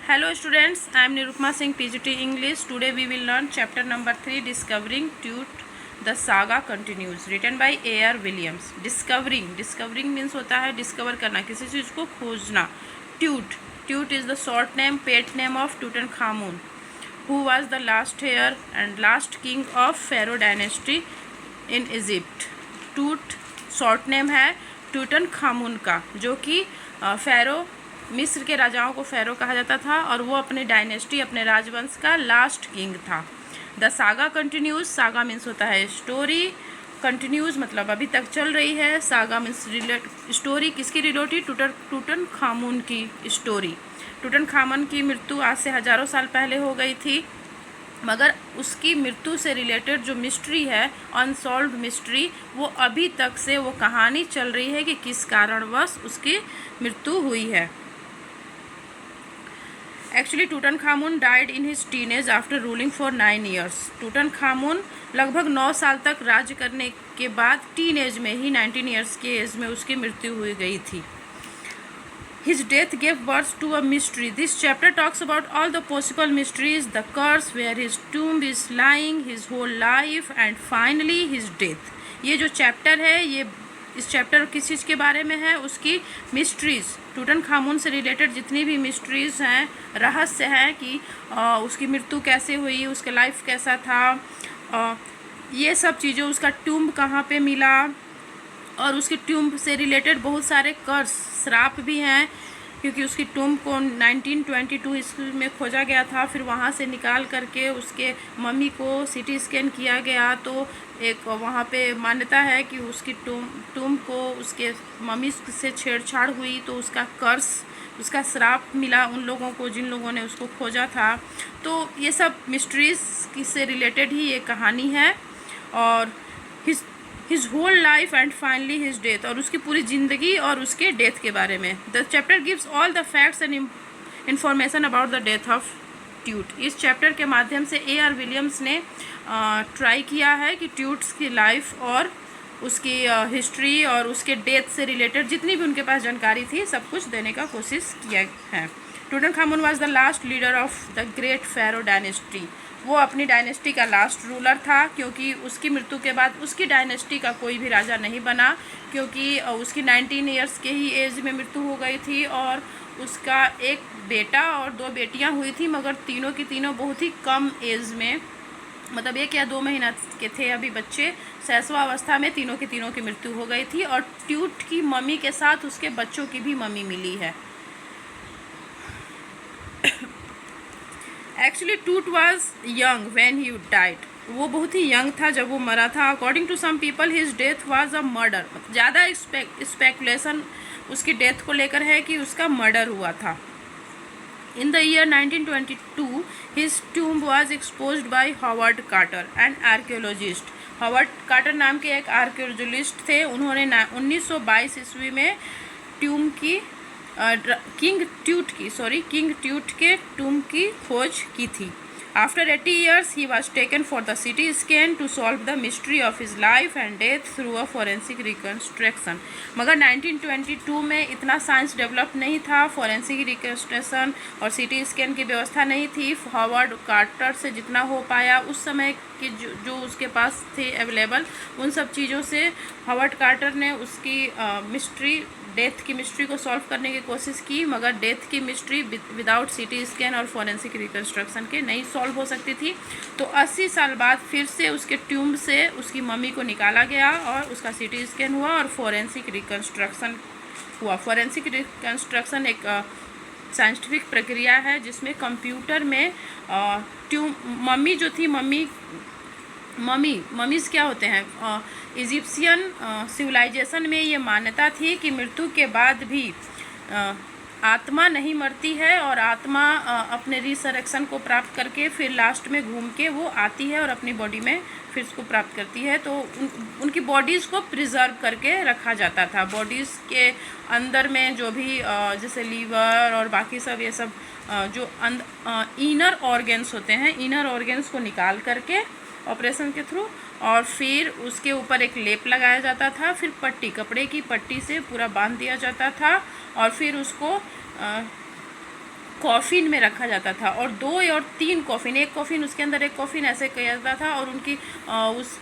Hello students, I am Nirupma Singh, PGT English. Today we will learn chapter number 3, Discovering Tute. The saga continues. Written by A.R. Williams. Discovering means होता है discover करना, किसी चीज़ को खोजना. Tute is the short name, pet name of Tutankhamun, who was the last heir and last king of Pharaoh dynasty in Egypt. Tute short name है टूटनखामुन का, जो कि फ़ैरो मिस्र के राजाओं को फ़ैरो कहा जाता था और वो अपने डायनेस्टी, अपने राजवंश का लास्ट किंग था. The saga continues. Saga means होता है स्टोरी, कंटिन्यूज मतलब अभी तक चल रही है. सागा मीन्स स्टोरी किसकी रिलेटेड? टूटनखामुन की स्टोरी. टूटनखामुन की मृत्यु आज से हज़ारों साल पहले हो गई थी, मगर उसकी मृत्यु से रिलेटेड जो मिस्ट्री है, अनसॉल्व्ड मिस्ट्री, वो अभी तक से वो कहानी चल रही है कि किस कारणवश उसकी मृत्यु हुई है. Actually Tutankhamun died in his teenage after ruling for 9 years. Tutankhamun लगभग 9 साल तक राज्य करने के बाद टीन एज में ही 19 years के एज में उसकी मृत्यु हुई गई थी. His death gave birth to a mystery. This chapter talks about all the possible mysteries, the curse, where his tomb is lying, his whole life, and finally his death. ये जो chapter है, ये इस चैप्टर किस चीज़ के बारे में है? उसकी मिस्ट्रीज़, टूटनखामुन से रिलेटेड जितनी भी मिस्ट्रीज़ हैं, रहस्य हैं कि उसकी मृत्यु कैसे हुई, उसका लाइफ कैसा था, ये सब चीज़ें, उसका टूम्ब कहाँ पे मिला, और उसकी टूम्ब से रिलेटेड बहुत सारे कर्स, श्राप भी हैं, क्योंकि उसकी टूम्ब को 1922 ईस्वी में खोजा गया था. फिर वहाँ से निकाल करके उसके मम्मी को सीटी स्कैन किया गया, तो एक वहाँ पे मान्यता है कि उसकी टूम्ब को उसके मम्मी से छेड़छाड़ हुई, तो उसका कर्स, उसका श्राप मिला उन लोगों को जिन लोगों ने उसको खोजा था. तो ये सब मिस्ट्रीज से रिलेटेड ही ये कहानी है. और his whole life and finally his death, और उसकी पूरी ज़िंदगी और उसके डेथ के बारे में. The chapter gives all the facts and information about the death of tweet. इस चैप्टर के माध्यम से A.R. विलियम्स ने ट्राई किया है कि ट्यूट्स की लाइफ और उसकी हिस्ट्री और उसके डेथ से रिलेटेड जितनी भी उनके पास जानकारी थी, सब कुछ देने का कोशिश किया है. Tutankhamun was the last leader of the great pharaoh dynasty. वो अपनी डायनेस्टी का लास्ट रूलर था, क्योंकि उसकी मृत्यु के बाद उसकी डायनेस्टी का कोई भी राजा नहीं बना, क्योंकि उसकी 19 years के ही एज में मृत्यु हो गई थी. और उसका एक बेटा और 2 बेटियां हुई थी, मगर तीनों की तीनों बहुत ही कम एज में, मतलब 1 या 2 महीना के थे अभी बच्चे. शैशवावस्था में तीनों की मृत्यु हो गई थी, और ट्यूट की मम्मी के साथ उसके बच्चों की भी मम्मी मिली है. Actually Tut was young when he died. वो बहुत ही यंग था जब वो मरा था. According to some people his death was a murder. ज़्यादा स्पेकुलेशन उसकी डेथ को लेकर है कि उसका मर्डर हुआ था. In the year 1922 his tomb was exposed by Howard Carter, and archaeologist. Howard Carter नाम के एक आर्कियोलॉजिस्ट थे. उन्होंने 1922 ईस्वी में टूम्ब की किंग ट्यूट के टूम्ब की खोज की थी. After 80 years he was taken for the CT scan to solve the mystery of his life and death through a forensic reconstruction. मगर 1922 में इतना साइंस डेवलप नहीं था, फॉरेंसिक रिकन्स्ट्रक्शन और सिटी स्कैन की व्यवस्था नहीं थी. हॉवर्ड कार्टर से जितना हो पाया उस समय के जो उसके पास थे अवेलेबल, उन सब चीज़ों से हॉवर्ड कार्टर ने उसकी डेथ की मिस्ट्री को सॉल्व करने की कोशिश की, मगर डेथ की मिस्ट्री विदाउट सिटी स्कैन और फॉरेंसिक रिकन्स्ट्रक्शन के नहीं सॉल्व हो सकती थी. तो 80 साल बाद फिर से उसके ट्यूम्ब से उसकी मम्मी को निकाला गया और उसका सिटी स्कैन हुआ और फॉरेंसिक रिकन्स्ट्रक्शन हुआ. फॉरेंसिक रिकन्स्ट्रक्शन एक साइंटिफिक प्रक्रिया है जिसमें कंप्यूटर में मम्मी जो थी, मम्मीज़ क्या होते हैं, इजिप्शियन सिविलाइजेशन में ये मान्यता थी कि मृत्यु के बाद भी आत्मा नहीं मरती है, और आत्मा अपने रिसरेक्शन को प्राप्त करके फिर लास्ट में घूम के वो आती है और अपनी बॉडी में फिर उसको प्राप्त करती है. तो उनकी बॉडीज़ को प्रिजर्व करके रखा जाता था. बॉडीज़ के अंदर में जो भी जैसे लीवर और बाकी सब ये सब जो इनर ऑर्गेन्स होते हैं, इनर ऑर्गेन्स को निकाल करके ऑपरेशन के थ्रू, और फिर उसके ऊपर एक लेप लगाया जाता था. फिर कपड़े की पट्टी से पूरा बांध दिया जाता था, और फिर उसको कॉफिन में रखा जाता था, और 2 और 3 कॉफिन, एक कॉफिन उसके अंदर एक कॉफिन ऐसे किया जाता था। और उनकी उस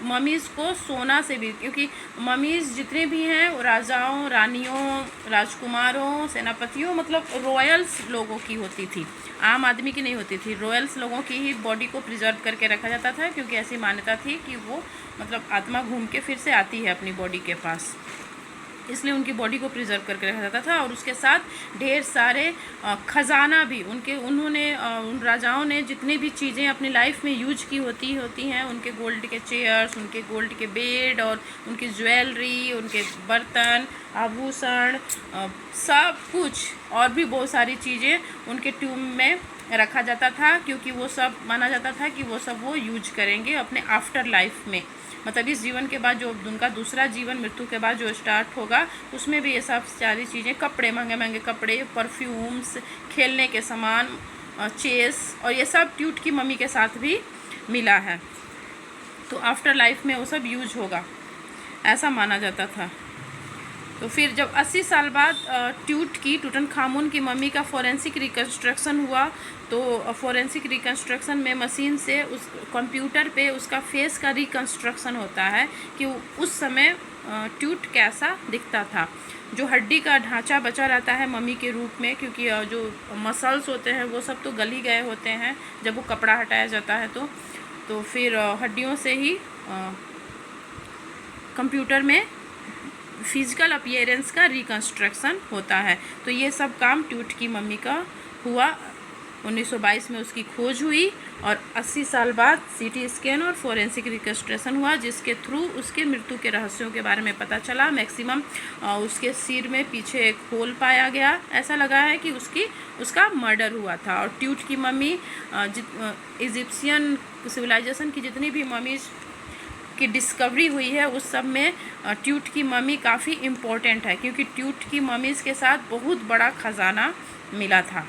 ममीज़ को सोना से भी, क्योंकि ममीज़ जितने भी हैं राजाओं, रानियों, राजकुमारों, सेनापतियों, मतलब रॉयल्स लोगों की होती थी, आम आदमी की नहीं होती थी। रॉयल्स लोगों की ही बॉडी को प्रिजर्व करके रखा जाता था, क्योंकि ऐसी मान्यता थी कि वो मतलब आत्मा घूम के फिर से आती है अपनी बॉडी के पास, इसलिए उनकी बॉडी को प्रिजर्व करके रखा जाता था। और उसके साथ ढेर सारे खजाना भी उन्होंने उन राजाओं ने जितनी भी चीज़ें अपनी लाइफ में यूज की होती हैं, उनके गोल्ड के चेयर्स, उनके गोल्ड के बेड, और उनकी ज्वेलरी, उनके बर्तन, आभूषण, सब कुछ और भी बहुत सारी चीज़ें उनके ट्यूब में रखा जाता था, क्योंकि वो सब माना जाता था कि वो सब वो यूज करेंगे अपने आफ्टर लाइफ में, मतलब इस जीवन के बाद जो उनका दूसरा जीवन मृत्यु के बाद जो स्टार्ट होगा, उसमें भी ये सब सारी चीज़ें, कपड़े, महंगे महंगे कपड़े, परफ्यूम्स, खेलने के सामान, चेस, और ये सब ट्यूट की मम्मी के साथ भी मिला है। तो आफ्टर लाइफ में वो सब यूज होगा, ऐसा माना जाता था। तो फिर जब 80 साल बाद टूटनखामुन की मम्मी का फॉरेंसिक रिकन्स्ट्रक्शन हुआ, तो फॉरेंसिक रिकन्स्ट्रक्शन में मशीन से उस कंप्यूटर पे उसका फेस का रिकन्स्ट्रक्शन होता है कि उस समय ट्यूट कैसा दिखता था। जो हड्डी का ढांचा बचा रहता है मम्मी के रूप में, क्योंकि जो मसल्स होते हैं वो सब तो गल ही गए होते हैं जब वो कपड़ा हटाया जाता है, तो फिर हड्डियों से ही कंप्यूटर में फिजिकल अपीयरेंस का रिकन्स्ट्रक्शन होता है। तो ये सब काम ट्यूट की मम्मी का हुआ। 1922 में उसकी खोज हुई, और 80 साल बाद सीटी स्कैन और फॉरेंसिक रिकन्स्ट्रक्शन हुआ, जिसके थ्रू उसके मृत्यु के रहस्यों के बारे में पता चला। मैक्सिमम उसके सिर में पीछे एक होल पाया गया, ऐसा लगा है कि उसका मर्डर हुआ था। और ट्यूट की मम्मी इजिप्शियन सिविलाइजेशन की जितनी भी मम्मीज की डिस्कवरी हुई है उस सब में ट्यूट की मम्मी काफ़ी इम्पोर्टेंट है, क्योंकि ट्यूट की मम्मीज़ के साथ बहुत बड़ा खजाना मिला था।